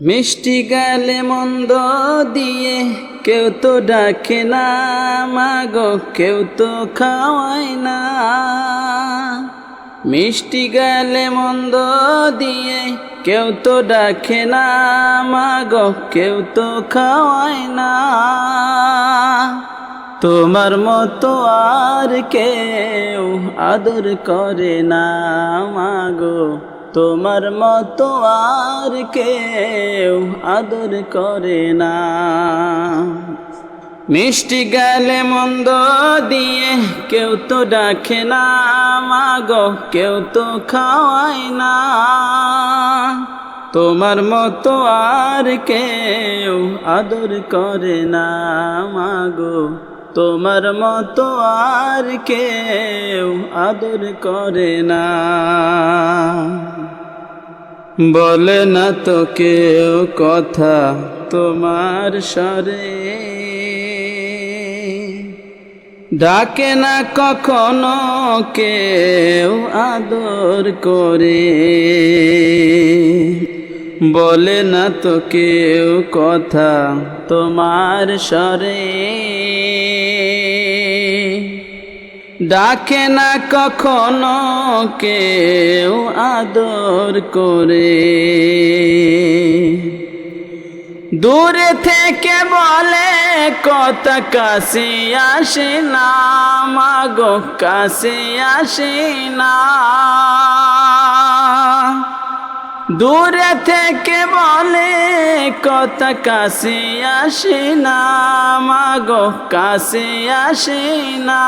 মিষ্টি গালে মন্দ দিয়ে কেউ তো ডাকে না মাগো, কেউ তো খাওয়ায় না। মিষ্টি গালে মন্দ দিয়ে কেউ তো ডাকে না মাগো, কেউ তো খাওয়ায় না। তোমার মতো আর কেউ আদর করে না মাগো, তোমার মতো আর কেউ আদর করে না। মিষ্টি গালে মন্দ দিয়ে কেউ তো ডাকে না মাগো, কেউ তো খাওয়ায় না। তোমার মতো আর কেউ আদর করে না মাগো, তোমার মতো আর কেউ আদর করে না। বলে না তো কেউ কথা তোমার স্বরে, ডাকে না কখনো কেউ আদর করে। বলে না তো কেউ কথা তোমার স্বরে, ডাকে না কখনো কেউ আদর করে। দূরে থেকে বলে কথা, কাছে আসে না মাগো, কাছে আসে না। দূরে থেকে বলে কথা, কাছে আসে না মাগো, কাছে আসে না।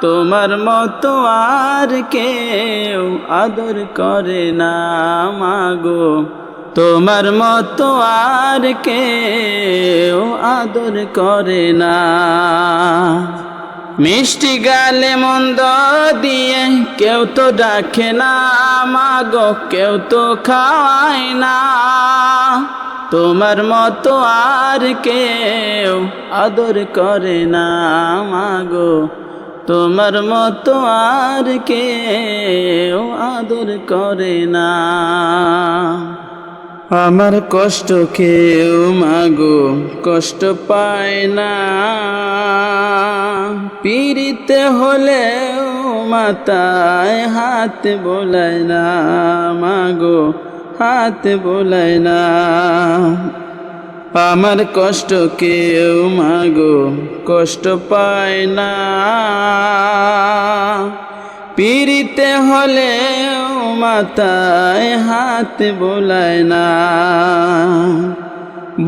তোমার মতো আর কেউ আদর করে না মাগো, তোমার মতো আর কেউ আদর করে না। মিষ্টি গালে মন্দ দিয়ে কেউ তো ডাকে না মাগো, কেউ তো খাওয়ায় না। তোমার মতো আর কেউ আদর করে না মাগো, তোমার মতো আর কেউ আদর করে না। আমার কষ্ট কেউ মাগো কষ্ট পায় না, পীড়িতে হলেও মাথায় হাত বোলায় না মাগো, হাত বোলায় না। আমার কষ্ট কেউ মাগো কষ্ট পায় না, পীড়িতে হলেও মাথায় হাত বোলায় না।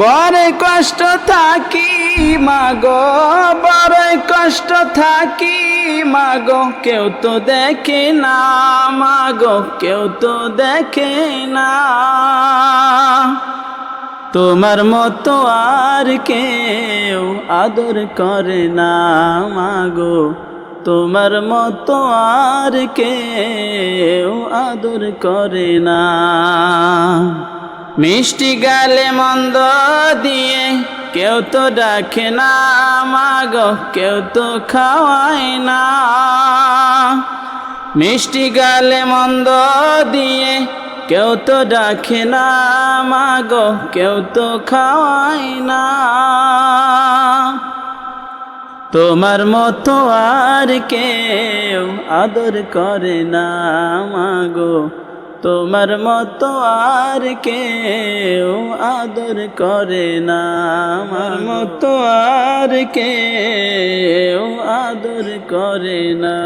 বড় কষ্ট থাকি মাগো, বড় কষ্ট থাকি মাগো, কেউ তো দেখে না মাগো, কেউ তো দেখে না। তোমার মতো আর কেউ আদর করে না মাগো, তোমার মতো আর কেউ আদর করে না। মিষ্টি গালে মন্দ দিয়ে কেউ তো ডাকে না মাগো, কেউ তো খাওয়ায় না। মিষ্টি গালে মন্দ দিয়ে কেউ তো ডাকে না মাগো, কেউ তো খাওয়ায় না। তোমার মতো আর কেউ আদর করে না মাগো, তোমার মতো আর কেউ আদর করে না। আমার মতো আর কেউ আদর করে না।